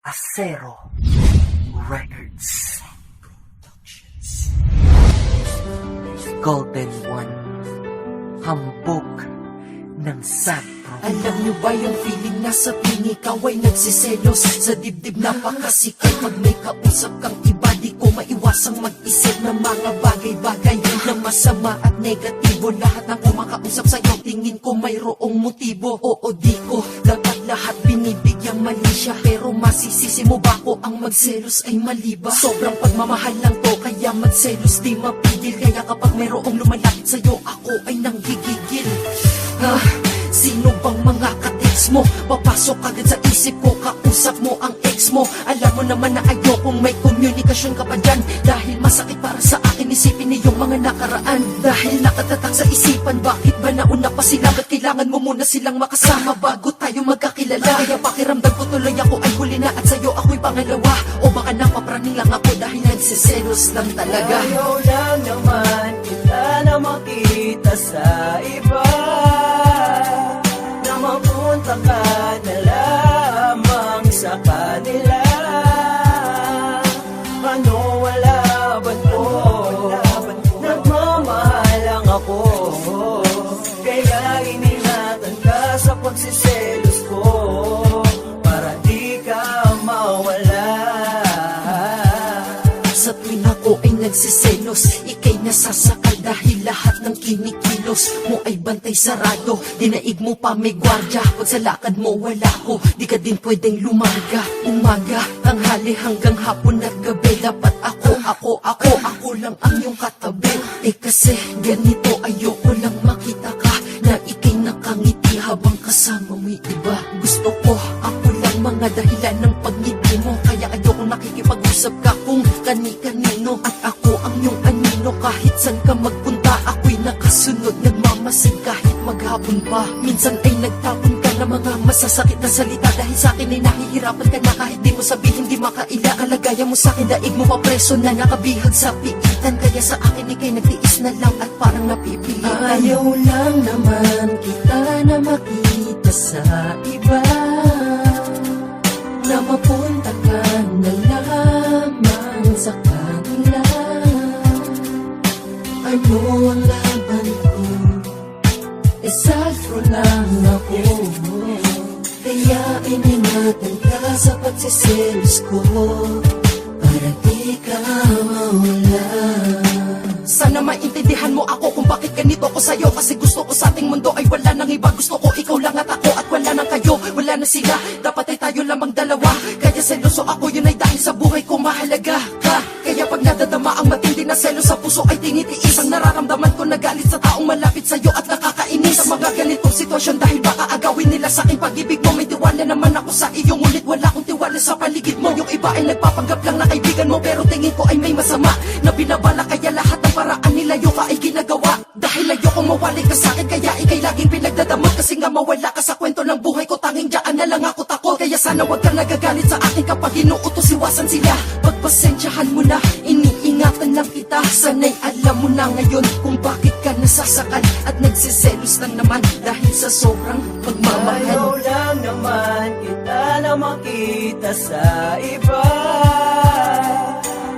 Acero Records Productions. Golden One, hambog ng Sagpro. Alam niyo ba yung feeling na sa piling ikaw ay nagsiselos? Sa dibdib napakasikay pag may kausap kang iba. Di ko maiwasang mag-isip ng mga bagay-bagay na masama at negatibo. Lahat ng kumakausap sa'yo tingin ko mayroong motibo. Oo, di ko dapat lahat binibigyang mali siya, pero masisisi mo ba ko ang magselos ay mali ba? Sobrang pagmamahal lang to kaya magselos di mapigil. Kaya kapag mayroong lumalapit sa'yo ako ay nanggigigil. Sino bang mga ka-text mo? Papasok agad sa isip ko, kausap mo ang ex mo. Alam mo naman na ayokong may komunikasyon ka pa dyan, dahil masakit para sa akin isipin niyong mga nakaraan. Dahil nakatatak sa isipan, bakit ba nauna pa sila? Ba't kailangan mo muna silang makasama bago tayo magkakilala? Kaya pakiramdam ko tuloy ako ay huli na at sa'yo ako'y pangalawa. O baka napapraning lang ako dahil nagsiselos lang talaga. Ayaw lang naman kita na makita sa iba, na mapunta ka na lamang sa kanila. Ano wala ba't po? Nagmamahal lang ako, kaya iningatan ka sa pagsiselos ko, para di ka mawala. Sa tuwing ako ay nagsiselos, ika'y nasasakal dahil lahat ng kinikilos mo ay bantay sarado. Dinaig mo pa may gwardya, pag sa lakad mo wala ko, di ka din pwedeng lumaga. Umaga, tanghali hanggang hapon at gabi, dapat ako lang ang iyong katabi. Eh kasi ganito, ayoko lang makita ka na ika'y nakangiti habang kasama mo'y iba. Gusto ko ako lang mga dahilan ng pagngiti mo, kaya ayoko nakikipag-usap ka kung kani-kanino. At ako ang iyong anino, kahit saan ka magpunta ako'y nakasunod, nagmamasid kahit maghapon pa. Minsan ay nagtapon ka na mga masasakit na salita, dahil sa akin ay nahihirapan ka na kahit di mo sabihin di makaila. Kalagayan mo sa akin, daig mo pa preso na nakabihag sa piitan, kaya sa akin ika'y nagtiis na lang at parang napipilitan. Ayaw lang naman kita na makita sa iba, na mapunta ka na lamang sa kanila. Ano ang laban ko? Sagpro lang ako, kaya iningatan ka sa pagsiselos ko, para di ka mawala. Sana maintindihan mo ako kung bakit ganito ko sa'yo, kasi gusto ko sa ating mundo ay wala nang iba. Gusto ko ikaw lang at ako, at wala nang kayo, wala na sila, dapat ay tayo lamang dalawa. Kaya seloso ako, yun ay dahil sa buhay ko mahalaga ka. Kaya pag nadadama ang matindi na selos sa puso ay tinitiis ang nararamdaman ko na galit sa taong malapit sa'yo at nakakainis. Sa mga ganitong sitwasyon, dahil baka agawin nila sa aking pag-ibig mo, may tiwala naman ako sa iyo, ngunit wala akong tiwala sa paligid mo. Yung iba ay nagpapanggap lang na kaibigan mo, pero tingin ko ay may masama na binabala, kaya lahat ng paraan nilayo ka ay ginagawa. Dahil ayokong mawali ka sa akin, kaya ika'y laging pinagdadamot, kasi nga mawala ka sa kwento ng buhay ko, tanging dyan na lang ako takot. Kaya sana wag kang nagagalit sa akin kapag inuutos, iwasan sila. Pagpasensyahan mo na, iniingatan lang kita. Sana'y alam mo na ngayon kung bakit ka nasasakal at nagsiselos lang naman dahil sa sobrang Ayaw pagmamahal. lang naman kita na makita sa iba,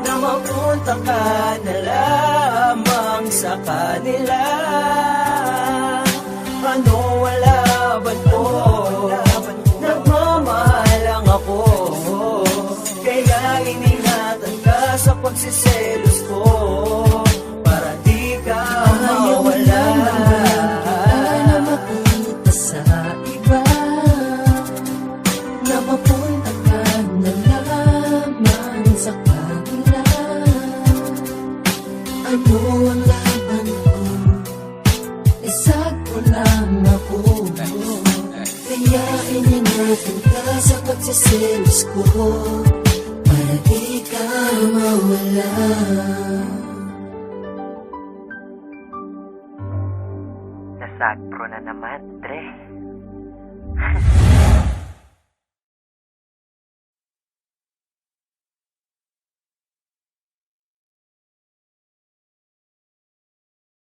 na mapunta ka na lamang sa kanila. Ano wala ba't po? Nagmamahal lang ako, kaya iningatan ka sa pagsiselos ko, para di ka mawala. Na makita sa iba, na mapunta ka na lamang sa kanila. Ano ang laban ko? Sagpro lang ako, kaya iningatan ka sa pagsiselos ko, para di ka mawala. Nasagpro na naman, Dre.